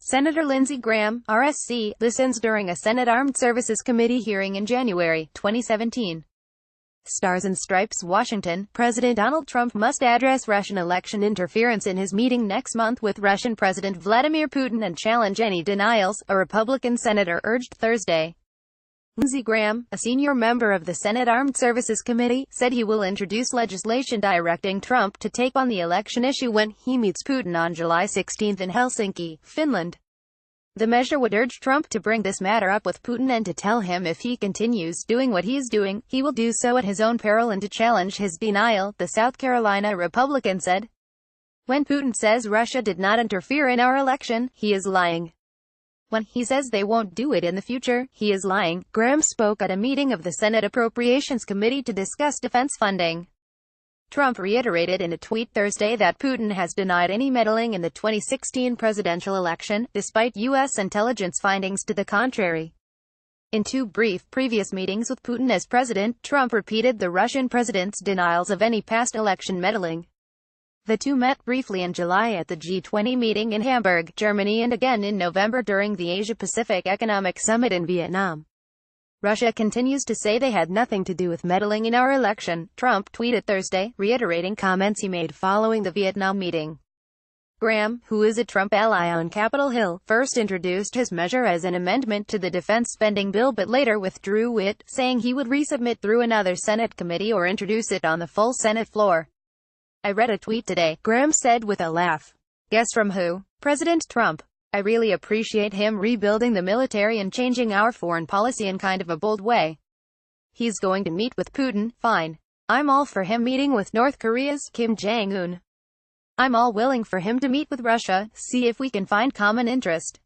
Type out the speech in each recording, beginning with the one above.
Senator Lindsey Graham, RSC, listens during a Senate Armed Services Committee hearing in January 2017. Stars and Stripes, Washington. President Donald Trump must address Russian election interference in his meeting next month with Russian President Vladimir Putin and challenge any denials, a Republican senator urged Thursday. Lindsey Graham, a senior member of the Senate Armed Services Committee, said he will introduce legislation directing Trump to take on the election issue when he meets Putin on July 16 in Helsinki, Finland. The measure would urge Trump to bring this matter up with Putin and to tell him if he continues doing what he's doing, he will do so at his own peril and to challenge his denial, the South Carolina Republican said. When Putin says Russia did not interfere in our election, he is lying. When he says they won't do it in the future, he is lying. Graham spoke at a meeting of the Senate Appropriations Committee to discuss defense funding. Trump reiterated in a tweet Thursday that Putin has denied any meddling in the 2016 presidential election, despite U.S. intelligence findings to the contrary. In two brief previous meetings with Putin as president, Trump repeated the Russian president's denials of any past election meddling. The two met briefly in July at the G20 meeting in Hamburg, Germany, and again in November during the Asia-Pacific Economic Summit in Vietnam. Russia continues to say they had nothing to do with meddling in our election, Trump tweeted Thursday, reiterating comments he made following the Vietnam meeting. Graham, who is a Trump ally on Capitol Hill, first introduced his measure as an amendment to the defense spending bill but later withdrew it, saying he would resubmit through another Senate committee or introduce it on the full Senate floor. I read a tweet today, Graham said with a laugh. Guess from who? President Trump. I really appreciate him rebuilding the military and changing our foreign policy in kind of a bold way. He's going to meet with Putin, fine. I'm all for him meeting with North Korea's Kim Jong-un. I'm all willing for him to meet with Russia, see if we can find common interest.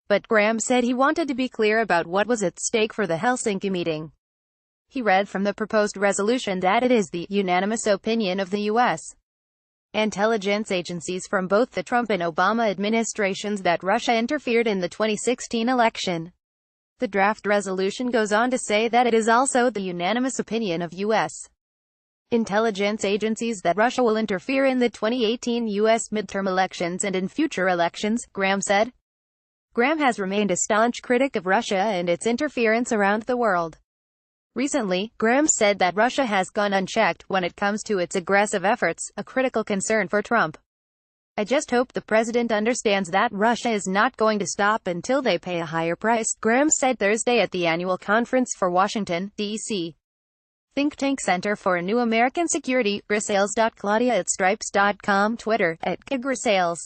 But Graham said he wanted to be clear about what was at stake for the Helsinki meeting. He read from the proposed resolution that it is the unanimous opinion of the U.S. intelligence agencies from both the Trump and Obama administrations that Russia interfered in the 2016 election. The draft resolution goes on to say that it is also the unanimous opinion of U.S. intelligence agencies that Russia will interfere in the 2018 U.S. midterm elections and in future elections, Graham said. Graham has remained a staunch critic of Russia and its interference around the world. Recently, Graham said that Russia has gone unchecked when it comes to its aggressive efforts, a critical concern for Trump. I just hope the president understands that Russia is not going to stop until they pay a higher price, Graham said Thursday at the annual conference for Washington, D.C. think tank Center for a New American Security, Grisales. Claudia@stripes.com, Twitter, @Grisales.